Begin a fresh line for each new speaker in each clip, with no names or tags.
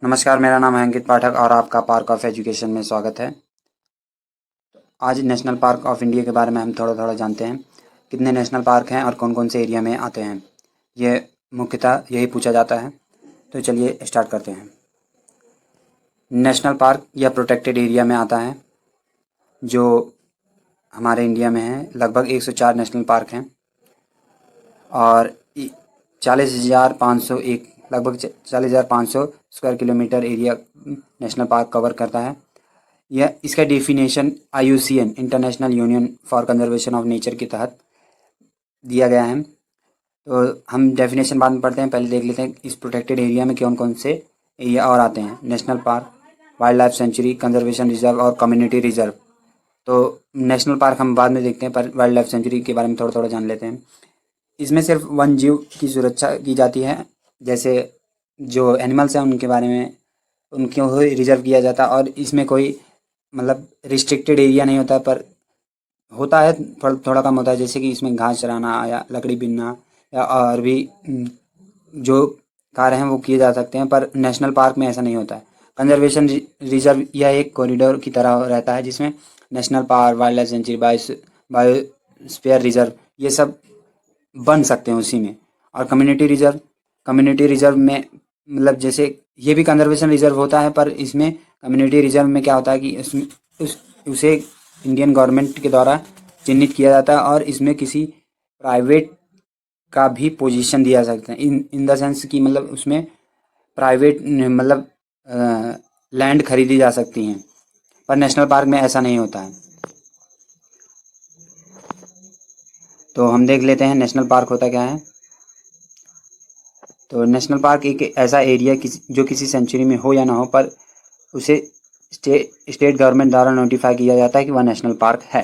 नमस्कार, मेरा नाम है अंकित पाठक और आपका पार्क ऑफ एजुकेशन में स्वागत है। आज नेशनल पार्क ऑफ इंडिया के बारे में हम थोड़ा जानते हैं। कितने नेशनल पार्क हैं और कौन कौन से एरिया में आते हैं, ये मुख्यतः यही पूछा जाता है। तो चलिए स्टार्ट करते हैं। नेशनल पार्क या प्रोटेक्टेड एरिया में आता है जो हमारे इंडिया में है। लगभग 104 नेशनल पार्क हैं और 40,501 लगभग 40,500 square kilometre area national park cover करता है। यह इसका definition IUCN international union for conservation of nature के तहत दिया गया है। तो हम डेफिनेशन बाद में पढ़ते हैं, पहले देख लेते हैं इस प्रोटेक्टेड एरिया में कौन कौन से एरिया और आते हैं। National park, wild life sanctuary, conservation reserve और कम्युनिटी रिजर्व। तो नेशनल पार्क हम बाद में देखते हैं, पर वाइल्ड लाइफ सेंचुरी के बारे में थोड़ा जान लेते हैं। इसमें सिर्फ वन जीव की सुरक्षा की जाती है, जैसे जो एनिमल्स हैं उनके बारे में उनको रिजर्व किया जाता है। और इसमें कोई मतलब रिस्ट्रिक्टेड एरिया नहीं होता, पर होता है थोड़ा कम होता है, जैसे कि इसमें घास चराना या लकड़ी बीनना या और भी जो कार्य हैं वो किए जा सकते हैं, पर नेशनल पार्क में ऐसा नहीं होता है। कंजर्वेशन रिजर्व यह एक कॉरिडोर की तरह रहता है जिसमें national park, wild life sanctuary, biosphere reserve ये सब बन सकते हैं उसी में। और कम्युनिटी रिजर्व में मतलब जैसे ये भी कंजर्वेशन रिजर्व होता है, पर इसमें कम्युनिटी रिजर्व में क्या होता है कि उसे इंडियन गवर्नमेंट के द्वारा चिन्हित किया जाता है और इसमें किसी प्राइवेट का भी पोजीशन दिया जा सकता है, इन द सेंस कि मतलब उसमें प्राइवेट मतलब लैंड खरीदी जा सकती हैं, पर नेशनल पार्क में ऐसा नहीं होता है। तो हम देख लेते हैं नेशनल पार्क होता क्या है। तो नेशनल पार्क एक ऐसा एरिया जो किसी सेंचुरी में हो या ना हो, पर उसे स्टेट गवर्नमेंट द्वारा नोटिफाई किया जाता है कि वह नेशनल पार्क है,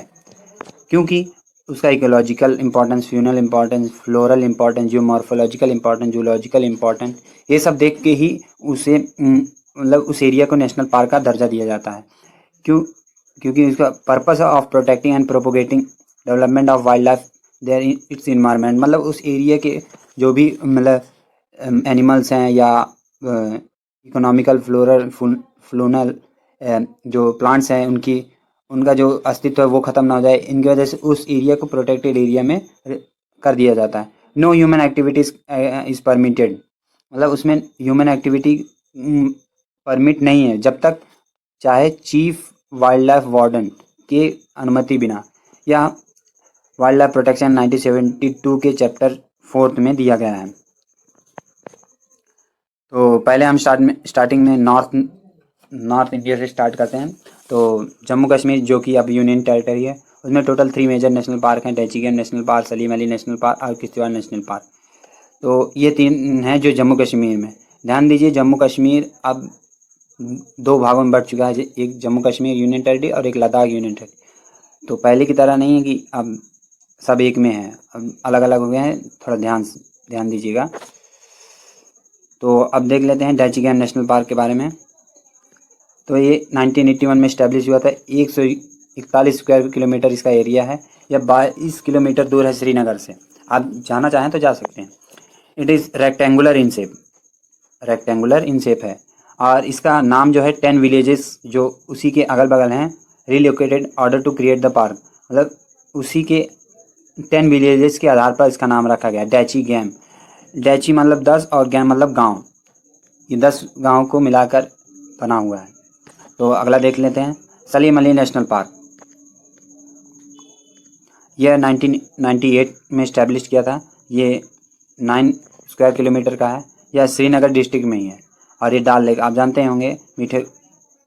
क्योंकि उसका ecological importance, funnel importance, floral importance, geomorphological importance, zoological importance, ये सब देख के ही उसे मतलब उस एरिया को नेशनल पार्क का दर्जा दिया जाता है। क्योंकि उसका purpose of protecting and propagating development of wild life their it's environment, मतलब उस एरिया के जो भी मतलब एनिमल्स हैं या इकोनॉमिकल फ्लोनल जो प्लांट्स हैं उनका जो अस्तित्व है वो ख़त्म ना हो जाए, इनकी वजह से उस एरिया को प्रोटेक्टेड एरिया में कर दिया जाता है। No human activities is permitted, मतलब उसमें ह्यूमन एक्टिविटी परमिट नहीं है जब तक चाहे चीफ वाइल्ड लाइफ वार्डन के अनुमति बिना, या वाइल्ड लाइफ प्रोटेक्शन 1972 के चैप्टर 4 में दिया गया है। तो पहले हम स्टार्टिंग में नॉर्थ इंडिया से स्टार्ट करते हैं। तो जम्मू कश्मीर जो कि अब यूनियन टेरिटरी है, उसमें टोटल 3 मेजर नेशनल पार्क हैं, Dachigam national park, Salim Ali national park और किश्तवाड़ नेशनल पार्क। तो ये 3 हैं जो जम्मू कश्मीर में। ध्यान दीजिए, जम्मू कश्मीर अब 2 भागों में बढ़ चुका है, एक जम्मू कश्मीर यूनियन टेरिटरी और एक लद्दाख यूनियन टेरिटरी। तो पहले की तरह नहीं है कि अब सब एक में है, अब अलग अलग हो गए हैं, थोड़ा ध्यान दीजिएगा। तो अब देख लेते हैं डैची गेम नेशनल पार्क के बारे में। तो ये 1981 में इस्टेब्लिश हुआ था। 141 स्क्वायर किलोमीटर इसका एरिया है। यह 22 किलोमीटर दूर है श्रीनगर से। आप जाना चाहें तो जा सकते हैं। It is rectangular in shape है और इसका नाम जो है 10 विलेजेस जो उसी के अगल बगल हैं relocated order to create the park, मतलब उसी के 10 विलेजेस के आधार पर इसका नाम रखा गया डैची गेम। डैची मतलब 10 और गेम मतलब गांव, ये 10 गांव को मिलाकर बना हुआ है। तो अगला देख लेते हैं सलीम अली नेशनल पार्क। यह 1998 में इस्टेब्लिश किया था। ये 9 स्क्वायर किलोमीटर का है। यह श्रीनगर डिस्ट्रिक्ट में ही है और ये डाल लेक, आप जानते होंगे,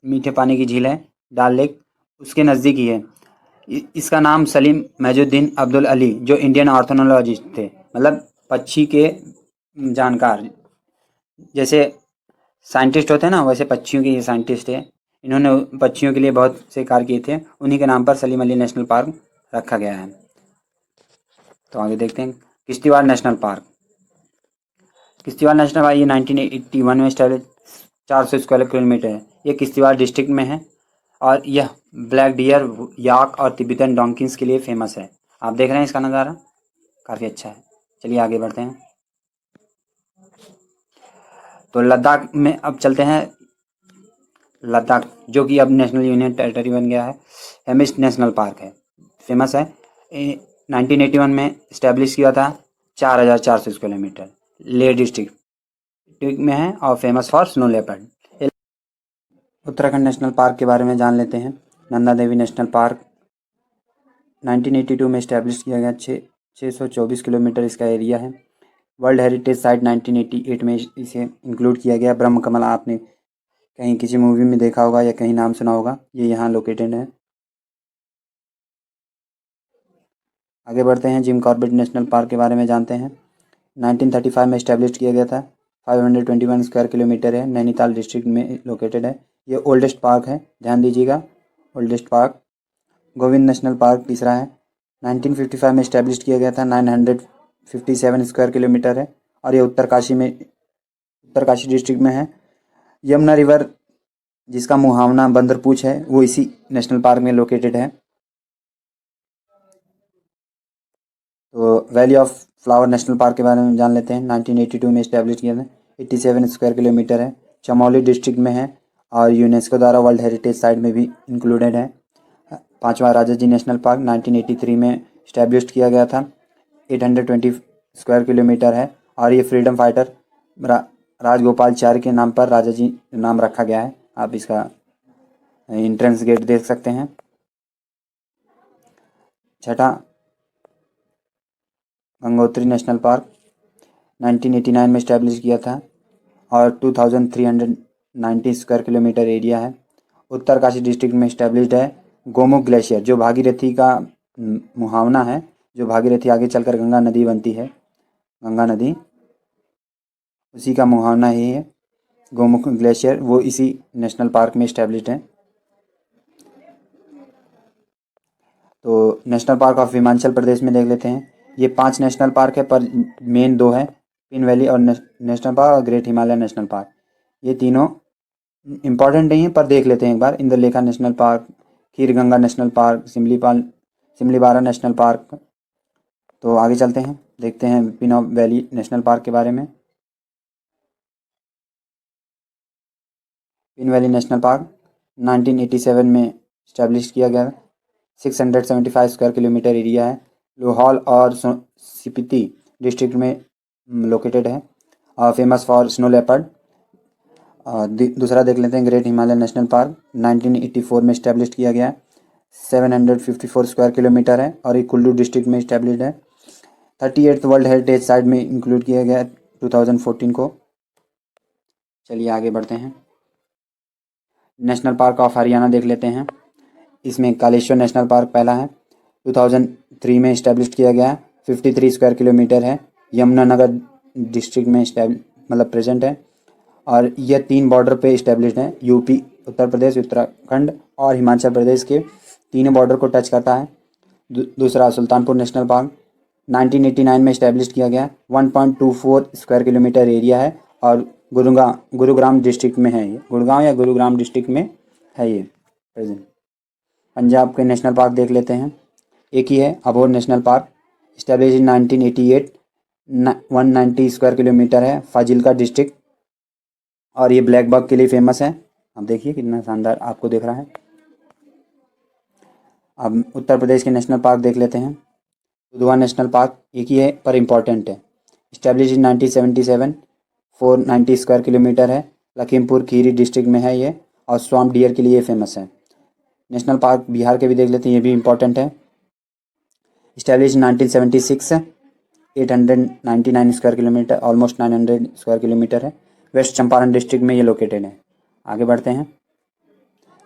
मीठे पानी की झील है डाल लेक, उसके नज़दीक ही है। इसका नाम सलीम महजुद्दीन अब्दुल अली जो इंडियन ऑर्थोनोलॉजिस्ट थे, मतलब पक्षी के जानकार, जैसे साइंटिस्ट होते हैं ना, वैसे पक्षियों के ये साइंटिस्ट है। इन्होंने पक्षियों के लिए बहुत से कार्य किए थे, उन्हीं के नाम पर सलीम अली नेशनल पार्क रखा गया है। तो आगे देखते हैं Kishtwar national park. Kishtwar national park ये 1981 में स्टार्ट, 400 स्क्वायर किलोमीटर है। ये किश्तवाड़ डिस्ट्रिक्ट में है और यह ब्लैक डियर, याक और तिब्बतन डोंकिन्स के लिए फेमस है। आप देख रहे हैं इसका नज़ारा काफ़ी अच्छा है। चलिए आगे बढ़ते हैं। तो लद्दाख में अब चलते हैं। लद्दाख, जो कि अब नेशनल यूनियन टेरिटरी बन गया है, हेमिस्ट नेशनल पार्क है, फेमस है। 1981 में इस्टेब्लिश किया था, 4,400 स्क्वायर किलोमीटर, लेह डिस्ट्रिक्ट में है और famous for snow leopard. Uttarakhand national park के बारे में जान लेते हैं। नंदा देवी नेशनल पार्क 1982 में इस्टेब्लिश किया गया, 624 किलोमीटर इसका एरिया है। वर्ल्ड हेरिटेज साइट 1988 में इसे इंक्लूड किया गया। ब्रह्म कमल आपने कहीं किसी मूवी में देखा होगा या कहीं नाम सुना होगा, ये यहाँ लोकेटेड है। आगे बढ़ते हैं, जिम कॉर्बेट नेशनल पार्क के बारे में जानते हैं। 1935 में इस्टेब्लिश किया गया था, 521 स्क्वायर किलोमीटर है, नैनीताल डिस्ट्रिक्ट में लोकेटेड है। ये ओल्डेस्ट पार्क है, ध्यान दीजिएगा, oldest park. Govind national park तीसरा है, 1955 में इस्टेब्लिश किया गया था, 957 स्क्वायर किलोमीटर है और ये उत्तरकाशी डिस्ट्रिक्ट में है। यमुना रिवर जिसका मुहावना बंदरपूछ है वो इसी नेशनल पार्क में लोकेटेड है। तो valley of flower national park के बारे में जान लेते हैं। 1982 में इस्टेब्लिश किया था, 87 स्क्वायर किलोमीटर है, चमोली डिस्ट्रिक्ट में है और यूनेस्को द्वारा वर्ल्ड हेरिटेज साइट में भी इंक्लूडेड है। पांचवा राजाजी नेशनल पार्क 1983 में इस्टेब्लिश किया गया था, 820 स्क्वायर किलोमीटर है और ये फ्रीडम फाइटर राजगोपालचारी के नाम पर राजाजी नाम रखा गया है। आप इसका एंट्रेंस गेट देख सकते हैं। छठा गंगोत्री नेशनल पार्क 1989 में इस्टेब्लिश किया था और 2390 स्क्वायर किलोमीटर एरिया है। उत्तरकाशी डिस्ट्रिक्ट में इस्टेब्लिश्ड है। गोमुख ग्लेशियर जो भागीरथी का मुहावना है, जो भागीरथी आगे चलकर गंगा नदी बनती है, गंगा नदी, उसी का मुहावना ही है गोमुख ग्लेशियर, वो इसी नेशनल पार्क में इस्टेब्लिश्ड है। तो national park of Himachal Pradesh में देख लेते हैं। ये 5 नेशनल पार्क है पर मेन 2 है, पिन वैली और नेशनल पार्क और ग्रेट हिमालय नेशनल पार्क। ये तीनों इम्पॉर्टेंट नहीं है पर देख लेते हैं एक बार। इंद्रलेखा national park, Khirganga national park, सिमलीपारा नेशनल पार्क। तो आगे चलते हैं, देखते हैं पिन वैली नेशनल पार्क के बारे में। पिन वैली नेशनल पार्क 1987 में इस्टेब्लिश किया गया, 675 स्क्वायर किलोमीटर एरिया है, लोहौल और स्पीति डिस्ट्रिक्ट में लोकेटेड है और फेमस फॉर स्नो लेपर्ड। दूसरा देख लेते हैं, ग्रेट हिमालय नेशनल पार्क 1984 में इस्टेब्लिश किया गया, 754 स्क्वायर किलोमीटर है और ये कुल्लू डिस्ट्रिक्ट में इस्टेब्लिश है। 38th वर्ल्ड हेरिटेज साइट में इंक्लूड किया गया 2014 को। चलिए आगे बढ़ते हैं, नेशनल पार्क ऑफ हरियाणा देख लेते हैं। इसमें कालेश्वर नेशनल पार्क पहला है, 2003 में इस्टेब्लिश किया गया है, 53 स्क्वायर किलोमीटर है, यमुनानगर डिस्ट्रिक्ट में मतलब प्रेजेंट है और यह 3 बॉर्डर पे इस्टेब्लिश्ड है, यूपी, उत्तर प्रदेश, उत्तराखंड और हिमाचल प्रदेश के तीनों बॉर्डर को टच करता है। दूसरा सुल्तानपुर नेशनल पार्क 1989 में इस्टेब्लिश किया गया, 1.24 स्क्वायर किलोमीटर एरिया है और गुरुग्राम डिस्ट्रिक्ट में है। ये गुड़गांव या गुरुग्राम डिस्ट्रिक्ट में है ये प्रेजेंट। पंजाब के नेशनल पार्क देख लेते हैं, एक ही है, Abohar national park, establish in 1988, 190 square kilometre है, फाजिल्का डिस्ट्रिक्ट और ये ब्लैक बग के लिए फेमस है। अब देखिए कितना शानदार आपको दिख रहा है। अब उत्तर प्रदेश के नेशनल पार्क देख लेते हैं। दुधवा नेशनल पार्क एक ही है पर इम्पॉर्टेंट है, इस्टेब्लिश इन 1977, 490 स्क्वायर किलोमीटर है, लखीमपुर खीरी डिस्ट्रिक्ट में है ये और स्वाम्प डियर के लिए फेमस है। नेशनल पार्क बिहार के भी देख लेते हैं, ये भी इम्पॉर्टेंट है, establish 1976, 899 square kilometre, almost 900 square kilometre है, वेस्ट चंपारण डिस्ट्रिक्ट में ये लोकेटेड है। आगे बढ़ते हैं,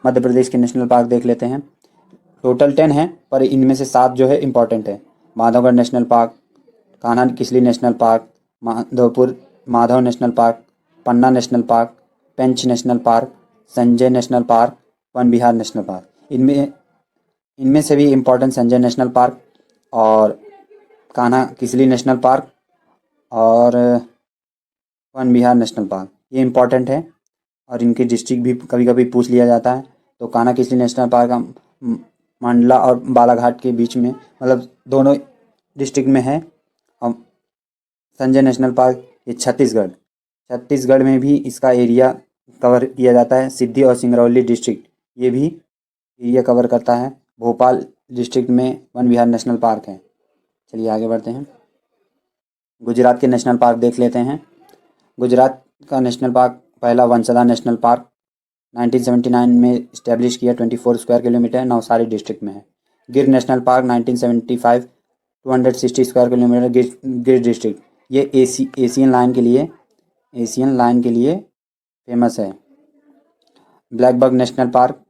मध्य प्रदेश के नेशनल पार्क देख लेते हैं। टोटल 10 है पर इनमें से 7 जो है इम्पॉर्टेंट है, Madhavgarh national park, Kanha Kisli national park, Madhav national park, Panna national park, Pench national park, Sanjay national park, Van Vihar national park. इनमें से भी इम्पोर्टेंट संजय नेशनल पार्क और कान्हा किसली नेशनल पार्क और वन विहार नेशनल पार्क ये इम्पोर्टेंट है और इनके डिस्ट्रिक्ट भी कभी कभी पूछ लिया जाता है। तो कान्हा किसली नेशनल पार्क मंडला और बालाघाट के बीच में, मतलब दोनों डिस्ट्रिक्ट में है। और संजय नेशनल पार्क ये छत्तीसगढ़ में भी इसका एरिया कवर किया जाता है। सिद्धि और सिंगरौली डिस्ट्रिक्ट ये भी एरिया कवर करता है। भोपाल डिस्ट्रिक्ट में वन विहार नेशनल पार्क है। चलिए आगे बढ़ते हैं। गुजरात के नेशनल पार्क देख लेते हैं। गुजरात का नेशनल पार्क पहला वंसदा नेशनल पार्क 1979 में इस्टेब्लिश किया, 24 स्क्वायर किलोमीटर, नवसारी डिस्ट्रिक्ट में है। गिर नेशनल पार्क 1975 260 स्क्वायर किलोमीटर, गिर डिस्ट्रिक्ट। ये एशियन लायन के लिए फेमस है। ब्लैकबक नेशनल पार्क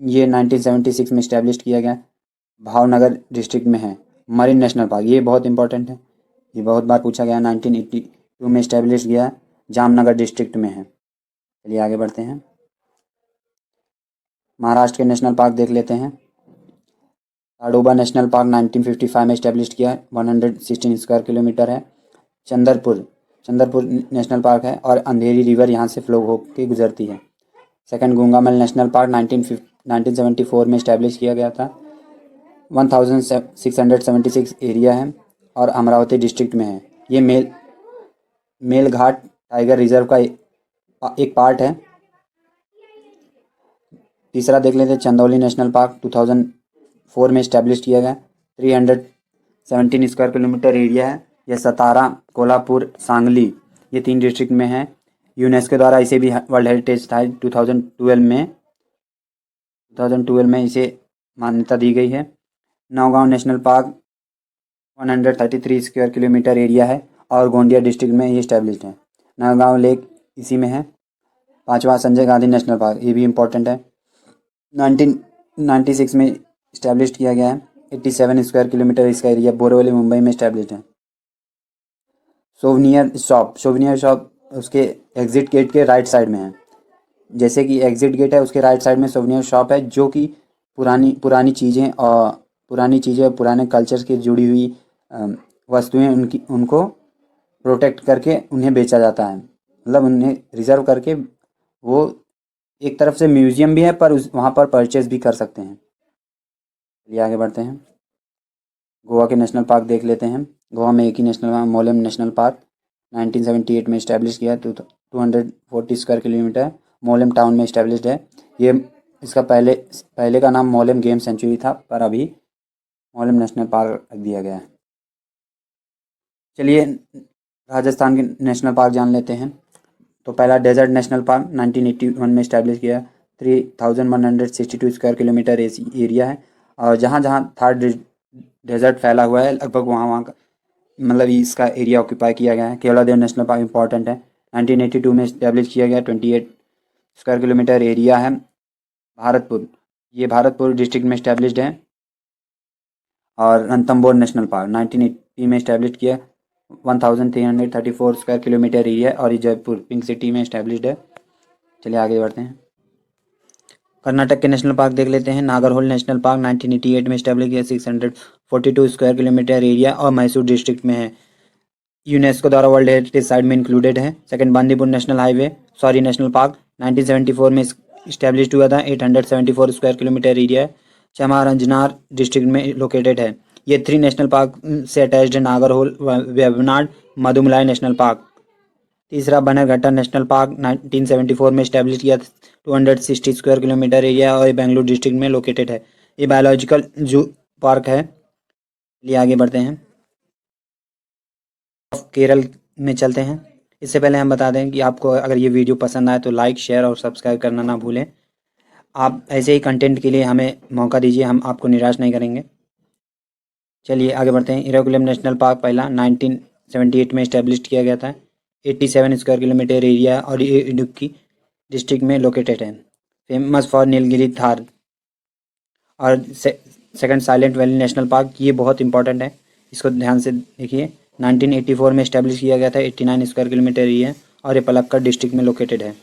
ये 1976 में इस्टेब्लिश किया गया, भावनगर डिस्ट्रिक्ट में है। मरीन नेशनल पार्क ये बहुत इंपॉर्टेंट है, ये बहुत बार पूछा गया, 1982 में इस्टेब्लिश किया, जामनगर डिस्ट्रिक्ट में है। चलिए आगे बढ़ते हैं। महाराष्ट्र के नेशनल पार्क देख लेते हैं। ताडोबा नेशनल पार्क 1955 में इस्टेब्लिश किया, 116 स्क्वायर किलोमीटर है। चंदरपुर नेशनल पार्क है और अंधेरी रिवर यहाँ से फ्लो होकर गुजरती है। सेकंड गंगामल नेशनल पार्क 1974 में इस्टेब्लिश किया गया था, 1676 एरिया है और अमरावती डिस्ट्रिक्ट में है। ये मेलघाट टाइगर रिजर्व का एक पार्ट है। तीसरा देख लेते हैं चंदौली नेशनल पार्क 2004 में इस्टेब्लिश किया गया, 317 स्क्वायर किलोमीटर एरिया है। यह सतारा, कोल्हापुर, सांगली ये 3 डिस्ट्रिक्ट में है। यूनेस्को द्वारा इसे भी वर्ल्ड हेरिटेज था 2012 में इसे मान्यता दी गई है। Naugaon national park 133 square kilometre area है और गोंदिया डिस्ट्रिक्ट में ये इस्टेब्लिश्ड है। नौगांव लेक इसी में है। पांचवा संजय गांधी नेशनल पार्क, ये भी इम्पोर्टेंट है, 1996 में इस्टेब्लिश किया गया है, 87 स्क्वायर किलोमीटर इसका एरिया, बोरीवली मुंबई में इस्टेब्लिश्ड है। सोवनियर शॉप उसके एग्जिट गेट के राइट साइड में है। जैसे कि एग्जिट गेट है उसके राइट साइड में सोवनियर शॉप है, जो कि पुरानी चीज़ें और पुराने कल्चर की जुड़ी हुई वस्तुएं उनको प्रोटेक्ट करके उन्हें बेचा जाता है, मतलब उन्हें रिजर्व करके। वो एक तरफ से म्यूजियम भी है पर वहाँ पर परचेज भी कर सकते हैं। चलिए आगे बढ़ते हैं। गोवा के नेशनल पार्क देख लेते हैं। गोवा में एक ही national park, Mollem national park 1978 में इस्टेब्लिश किया, 240 स्क्वायर किलोमीटर, मोलेम टाउन में इस्टेब्लिश्ड है। ये इसका पहले का नाम मोलेम गेम सेंचुरी था, पर अभी मोलेम नेशनल पार्क रख दिया गया है। चलिए राजस्थान के नेशनल पार्क जान लेते हैं। तो पहला डेजर्ट नेशनल पार्क 1981 में इस्टेब्लिश किया, 3162 स्क्वायर किलोमीटर एरिया है और जहाँ थर्ड डेजर्ट फैला हुआ है लगभग वहाँ का मतलब इसका एरिया ऑक्यूपाई किया गया है। केवलादेव नेशनल पार्क इंपॉर्टेंट है, 1982 में इस्टेब्लिश किया गया, 28 स्क्वायर किलोमीटर एरिया है। भारतपुर डिस्ट्रिक्ट में इस्टेब्लिश्ड है। और रणथंभौर नेशनल पार्क 1980 में इस्टेब्लिश किया, 1334 स्क्वायर किलोमीटर एरिया और ये जयपुर पिंक सिटी में इस्टेब्लिश्ड है। चलिए आगे बढ़ते हैं। कर्नाटक के नेशनल पार्क देख लेते हैं। नागरहोल नेशनल पार्क 1988 में इस्टेब्लिश किया, 642 स्क्वायर किलोमीटर एरिया और मैसूर डिस्ट्रिक्ट में है। यूनेस्को द्वारा वर्ल्ड हेरिटेज साइट में इंक्लूडेड है। सेकंड बांदीपुर नेशनल पार्क 1974 में इस्टेब्लिश हुआ था, 874 स्क्वायर किलोमीटर एरिया है, चामारंजनार डिस्ट्रिक्ट में लोकेटेड है। ये 3 नेशनल पार्क से अटैच्ड है, नागरहोल, वेबनाड, मधुमलाई नेशनल पार्क। तीसरा बनरघट्टा नेशनल पार्क 1974 में इस्टेब्लिश किया, 260 स्क्वायर किलोमीटर एरिया और बेंगलुरु डिस्ट्रिक्ट में लोकेटेड है। ये बायोलॉजिकल जू पार्क है। चलिए आगे बढ़ते हैं। केरल में चलते हैं। इससे पहले हम बता दें कि आपको अगर ये वीडियो पसंद आए तो लाइक, शेयर और सब्सक्राइब करना ना भूलें। आप ऐसे ही कंटेंट के लिए हमें मौका दीजिए, हम आपको निराश नहीं करेंगे। चलिए आगे बढ़ते हैं। इराकुलम नेशनल पार्क पहला 1978 में इस्टेब्लिश किया गया था, 87 स्क्वायर किलोमीटर एरिया और ये इडुक्की डिस्ट्रिक्ट में लोकेटेड है। Famous for Nilgiri tahr. और second silent valley national park, ये बहुत इंपॉर्टेंट है, इसको ध्यान से देखिए। 1984 में इस्टेब्लिश किया गया था, 89 स्क्वायर किलोमीटर एरिया और ये पलक्कड़ डिस्ट्रिक्ट में लोकेटेड है।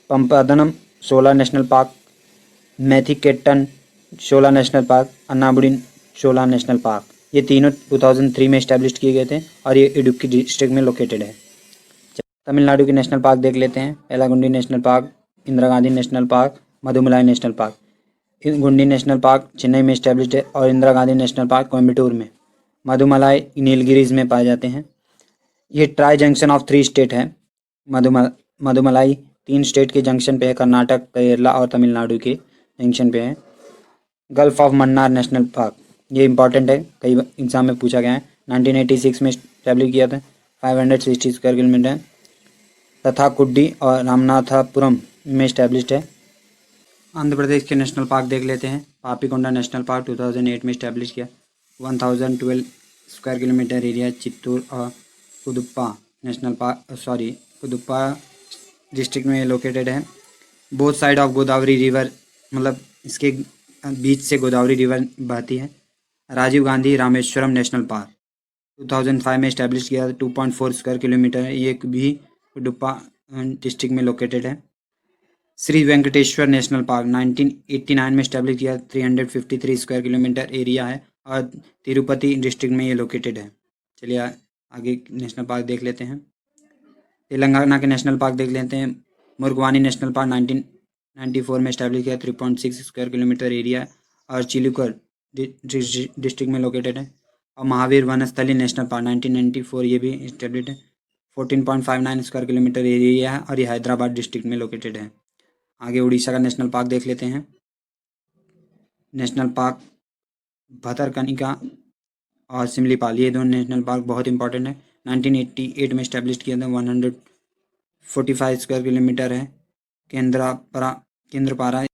पंपादनम शोला नेशनल पार्क, मैथिकेट्टन शोला नेशनल पार्क, अन्नाबुडी शोला नेशनल पार्क, ये तीनों 2003 में इस्टेब्लिश किए गए थे और ये इडुक्की डिस्ट्रिक्ट में लोकेटेड है। तमिलनाडु के नेशनल पार्क देख लेते हैं। एलागुंडी national park, Indira Gandhi national park, Mudumalai national park. Guindy national park Chennai में इस्टेब्लिश्ड है और इंदिरा गांधी नेशनल पार्क कोयम्बटूर में। मधुमलाई नीलगिरीज में पाए जाते हैं। ये ट्राई जंक्शन ऑफ 3 स्टेट है, मधुमलाई, 3 स्टेट के जंक्शन पे है, कर्नाटक, केरला और तमिलनाडु के जंक्शन पे है। Gulf of Mannar national park, ये इंपॉर्टेंट है, कई एग्जाम में पूछा गया है। 1986 में स्टैब्लिश किया था, 560 स्क्वायर किलोमीटर। तथाकुड्डी और रामनाथापुरम में स्टैब्लिश्ड है। आंध्र प्रदेश के नेशनल पार्क देख लेते हैं। पापीकोंडा नेशनल पार्क 2008 में स्टैब्लिश किया, 1012 स्क्वायर किलोमीटर एरिया। चित्तूर और पुदुप्पा नेशनल पार्क पुदुप्पा डिस्ट्रिक्ट में लोकेटेड है। Both side of Godavari river, मतलब इसके बीच से गोदावरी रिवर बहती है। राजीव गांधी रामेश्वरम नेशनल पार्क 2005 में इस्टेब्लिश किया, 2.4 स्क्वायर किलोमीटर है। ये भी पुदुप्पा डिस्ट्रिक्ट में लोकेटेड है। श्री वेंकटेश्वर नेशनल पार्क 1989 में इस्टेब्लिश किया, 353 स्क्वायर किलोमीटर एरिया है और तिरुपति डिस्ट्रिक्ट में ये लोकेटेड है। चलिए आगे नेशनल पार्क देख लेते हैं। तेलंगाना के नेशनल पार्क देख लेते हैं। मुर्गवानी नेशनल पार्क 1994 में इस्टेब्लिश किया, 3.6 स्क्वायर किलोमीटर एरिया और चिलुकर डिस्ट्रिक्ट में लोकेटेड है। और महावीर वनस्थली नेशनल पार्क 1994, ये भी इस्टेब्लिश है, 14.59 स्क्वायर किलोमीटर एरिया है और ये हैदराबाद डिस्ट्रिक्ट में लोकेटेड है। आगे उड़ीसा का नेशनल पार्क देख लेते हैं। नेशनल पार्क भतरकनिका और सिमलीपाल, ये दोनों नेशनल पार्क बहुत इंपॉर्टेंट है। 1988 में इस्टेब्लिश किया था, 145 स्क्वायर किलोमीटर है। केंद्रपारा